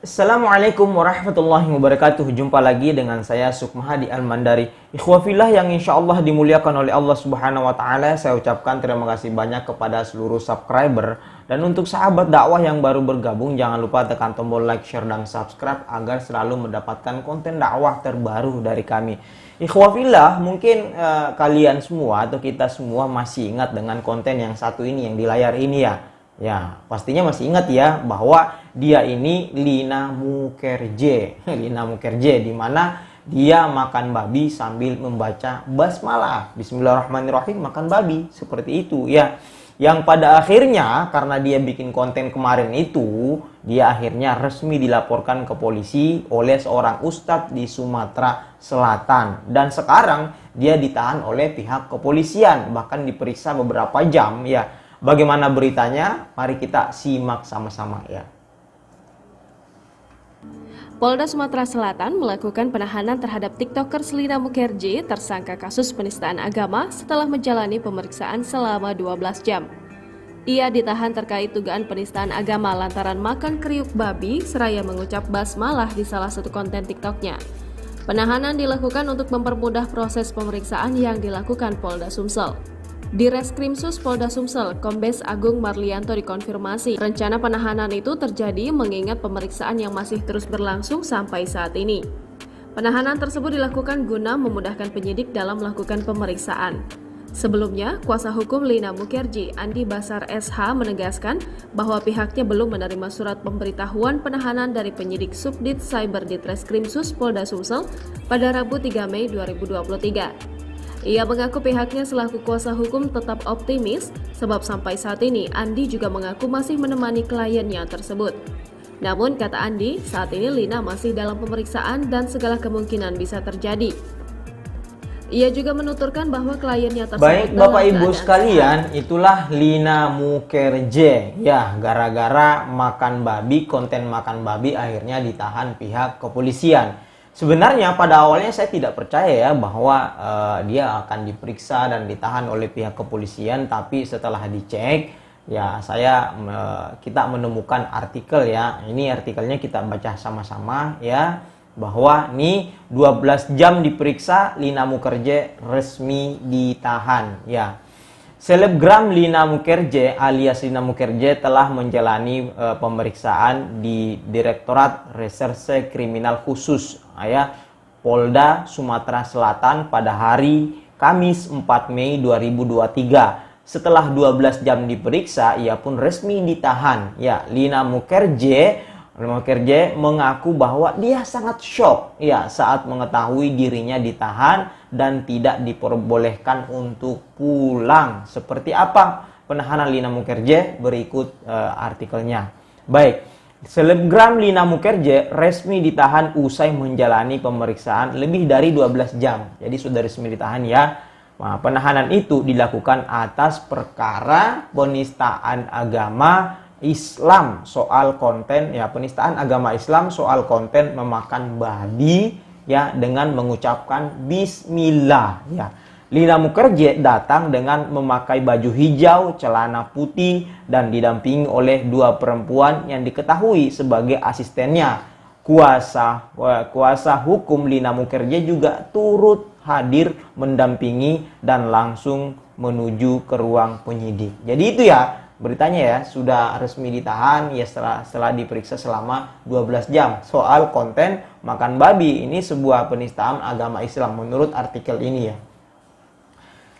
Assalamualaikum warahmatullahi wabarakatuh. Jumpa lagi dengan saya Sukmahadi Al-Mandari. Ikhwafillah yang insya Allah dimuliakan oleh Allah Subhanahu wa Ta'ala, saya ucapkan terima kasih banyak kepada seluruh subscriber. Dan untuk sahabat dakwah yang baru bergabung, jangan lupa tekan tombol like, share, dan subscribe agar selalu mendapatkan konten dakwah terbaru dari kami. Ikhwafillah, mungkin kalian semua atau kita semua masih ingat dengan konten yang satu ini yang di layar ini ya. Ya, pastinya masih ingat ya bahwa dia ini Lina Mukerje. Lina Mukerje, di mana dia makan babi sambil membaca basmalah. Bismillahirrahmanirrahim, makan babi seperti itu ya. Yang pada akhirnya karena dia bikin konten kemarin itu, dia akhirnya resmi dilaporkan ke polisi oleh seorang ustadz di Sumatera Selatan. Dan sekarang dia ditahan oleh pihak kepolisian, bahkan diperiksa beberapa jam ya. Bagaimana beritanya? Mari kita simak sama-sama ya. Polda Sumatera Selatan melakukan penahanan terhadap TikToker Lina Mukerje tersangka kasus penistaan agama setelah menjalani pemeriksaan selama 12 jam. Ia ditahan terkait dugaan penistaan agama lantaran makan kriuk babi seraya mengucap basmalah di salah satu konten TikToknya. Penahanan dilakukan untuk mempermudah proses pemeriksaan yang dilakukan Polda Sumsel. Di Reskrimsus Polda Sumsel, Kombes Agung Marlianto dikonfirmasi rencana penahanan itu terjadi mengingat pemeriksaan yang masih terus berlangsung sampai saat ini. Penahanan tersebut dilakukan guna memudahkan penyidik dalam melakukan pemeriksaan. Sebelumnya, kuasa hukum Lina Mukerje, Andi Basar SH, menegaskan bahwa pihaknya belum menerima surat pemberitahuan penahanan dari penyidik Subdit Cyber di Reskrimsus Polda Sumsel pada Rabu 3 Mei 2023. Ia mengaku pihaknya selaku kuasa hukum tetap optimis sebab sampai saat ini Andi juga mengaku masih menemani kliennya tersebut. Namun kata Andi, saat ini Lina masih dalam pemeriksaan dan segala kemungkinan bisa terjadi. Ia juga menuturkan bahwa kliennya tersebut Baik Bapak Ibu sekalian, itulah Lina Mukerje. Ya, gara-gara makan babi, konten makan babi akhirnya ditahan pihak kepolisian. Sebenarnya pada awalnya saya tidak percaya ya bahwa dia akan diperiksa dan ditahan oleh pihak kepolisian, tapi setelah dicek ya kita menemukan artikel ya. Ini artikelnya kita baca sama-sama ya, bahwa nih 12 jam diperiksa, Lina Mukerje resmi ditahan ya. Selebgram Lina Mukerje alias Lina Mukerje telah menjalani pemeriksaan di Direktorat Reserse Kriminal Khusus ya, Polda Sumatera Selatan pada hari Kamis 4 Mei 2023. Setelah 12 jam diperiksa, ia pun resmi ditahan. Ya, Lina Mukerje mengaku bahwa dia sangat shock ya saat mengetahui dirinya ditahan dan tidak diperbolehkan untuk pulang. Seperti apa penahanan Lina Mukerje? Berikut artikelnya. Baik, selebgram Lina Mukerje resmi ditahan usai menjalani pemeriksaan lebih dari 12 jam. Jadi sudah resmi ditahan ya. Nah, penahanan itu dilakukan atas perkara penistaan agama Islam soal konten ya, penistaan agama Islam soal konten memakan babi ya dengan mengucapkan bismillah ya. Lina Mukerje datang dengan memakai baju hijau, celana putih dan didampingi oleh dua perempuan yang diketahui sebagai asistennya. Kuasa hukum Lina Mukerje juga turut hadir mendampingi dan langsung menuju ke ruang penyidik. Jadi itu ya beritanya ya, sudah resmi ditahan ya setelah diperiksa selama 12 jam soal konten makan babi. Ini sebuah penistaan agama Islam menurut artikel ini ya.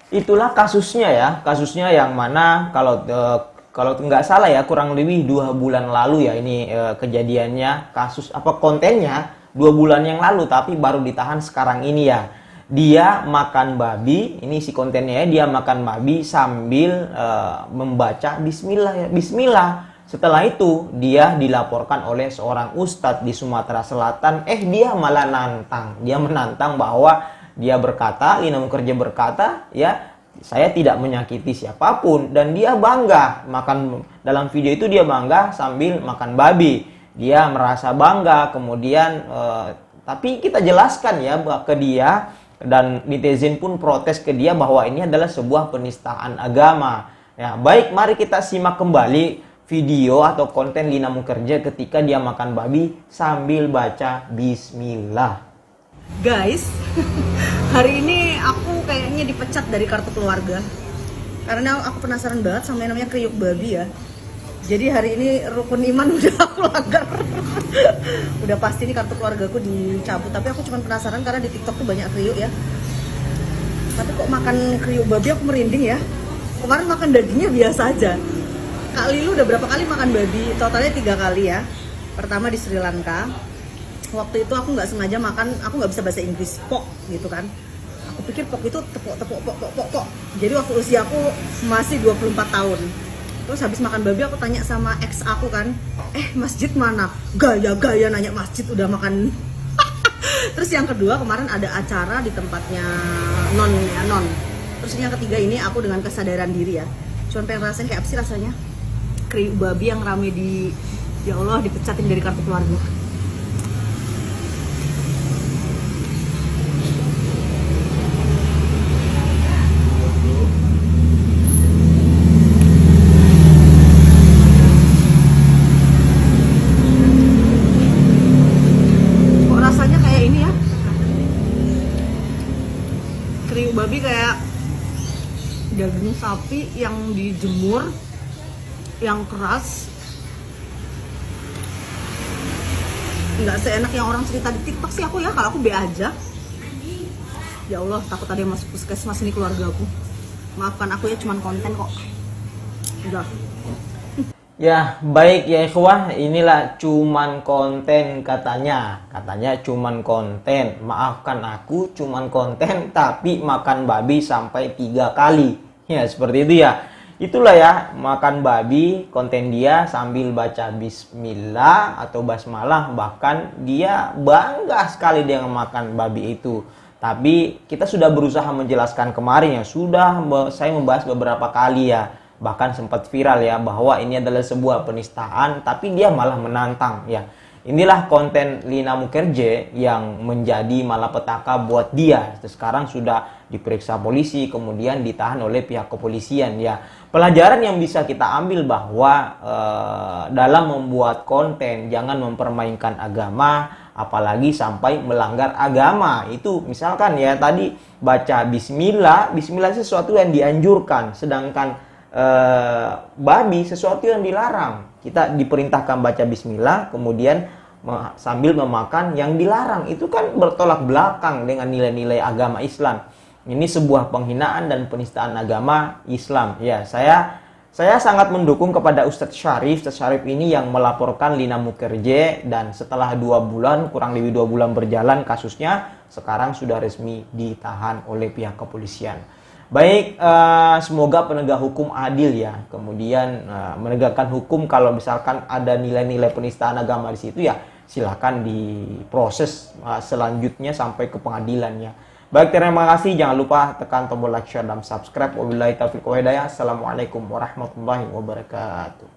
Itulah kasusnya ya, kasusnya yang mana kalau nggak salah ya kurang lebih 2 bulan lalu ya ini kejadiannya, kasus kontennya 2 bulan yang lalu tapi baru ditahan sekarang ini ya. Dia makan babi, ini si kontennya ya, dia makan babi sambil membaca bismillah ya, bismillah. Setelah itu dia dilaporkan oleh seorang ustadz di Sumatera Selatan. Dia malah menantang bahwa dia berkata, Lina Mukerje berkata ya, saya tidak menyakiti siapapun, dan dia bangga makan. Dalam video itu dia bangga sambil makan babi, dia merasa bangga. Kemudian tapi kita jelaskan ya ke dia, dan netizen pun protes ke dia bahwa ini adalah sebuah penistaan agama. Ya, baik, mari kita simak kembali video atau konten Lina Mukerja ketika dia makan babi sambil baca bismillah. Guys, hari ini aku kayaknya dipecat dari kartu keluarga karena aku penasaran banget sama yang namanya kriuk babi ya. Jadi hari ini rukun iman udah aku langgar. Udah pasti nih kartu keluargaku dicabut. Tapi aku cuma penasaran karena di TikTok tuh banyak kriuk ya. Tapi kok makan kriuk babi aku merinding ya. Kemarin makan dagingnya biasa aja. Kak Lilu udah berapa kali makan babi? Totalnya 3 kali ya. Pertama di Sri Lanka. Waktu itu aku nggak sengaja makan, aku nggak bisa bahasa Inggris, pok gitu kan. Aku pikir pok itu tepok. Jadi waktu usia aku masih 24 tahun. Terus habis makan babi aku tanya sama ex aku kan, masjid mana? Gaya nanya masjid udah makan. Terus yang kedua kemarin ada acara di tempatnya non. Terus yang ketiga ini aku dengan kesadaran diri ya. Cuman pengen rasain kayak apa sih rasanya kriuk babi yang rame di, ya Allah, dipecatin dari kartu keluarga. Kok rasanya kayak ini ya? Kriuk babi kayak daging sapi yang dijemur, yang keras, nggak seenak yang orang cerita di TikTok sih aku ya. Kalau aku be aja. Ya Allah, takut ada yang masuk puskesmas ini keluarga aku. Maafkan aku ya, cuman konten kok. Udah. Ya, baik ya ikhwah, inilah cuman konten katanya. Katanya cuman konten. Maafkan aku, cuman konten tapi makan babi sampai 3 kali. Ya, seperti itu ya. Itulah ya, makan babi, konten dia sambil baca bismillah atau basmalah. Bahkan dia bangga sekali dia makan babi itu. Tapi kita sudah berusaha menjelaskan kemarin ya. Saya membahas beberapa kali ya. Bahkan sempat viral ya bahwa ini adalah sebuah penistaan, tapi dia malah menantang ya. Inilah konten Lina Mukerja yang menjadi malapetaka buat dia. Sekarang sudah diperiksa polisi, kemudian ditahan oleh pihak kepolisian ya. Pelajaran yang bisa kita ambil bahwa dalam membuat konten jangan mempermainkan agama, apalagi sampai melanggar agama. Itu misalkan ya tadi baca bismillah sesuatu yang dianjurkan, sedangkan babi sesuatu yang dilarang. Kita diperintahkan baca bismillah, kemudian sambil memakan yang dilarang. Itu kan bertolak belakang dengan nilai-nilai agama Islam. Ini sebuah penghinaan dan penistaan agama Islam. Ya, saya sangat mendukung kepada Ustadz Syarif. Ustadz Syarif ini yang melaporkan Lina Mukerja, dan setelah 2 bulan, kurang lebih 2 bulan berjalan kasusnya, sekarang sudah resmi ditahan oleh pihak kepolisian. Baik, semoga penegak hukum adil ya. Kemudian menegakkan hukum. Kalau misalkan ada nilai-nilai penistaan agama di situ ya, silakan diproses selanjutnya sampai ke pengadilannya. Baik, terima kasih. Jangan lupa tekan tombol like, share, dan subscribe. Wabillahi taufiq wa hidayah. Assalamualaikum warahmatullahi wabarakatuh.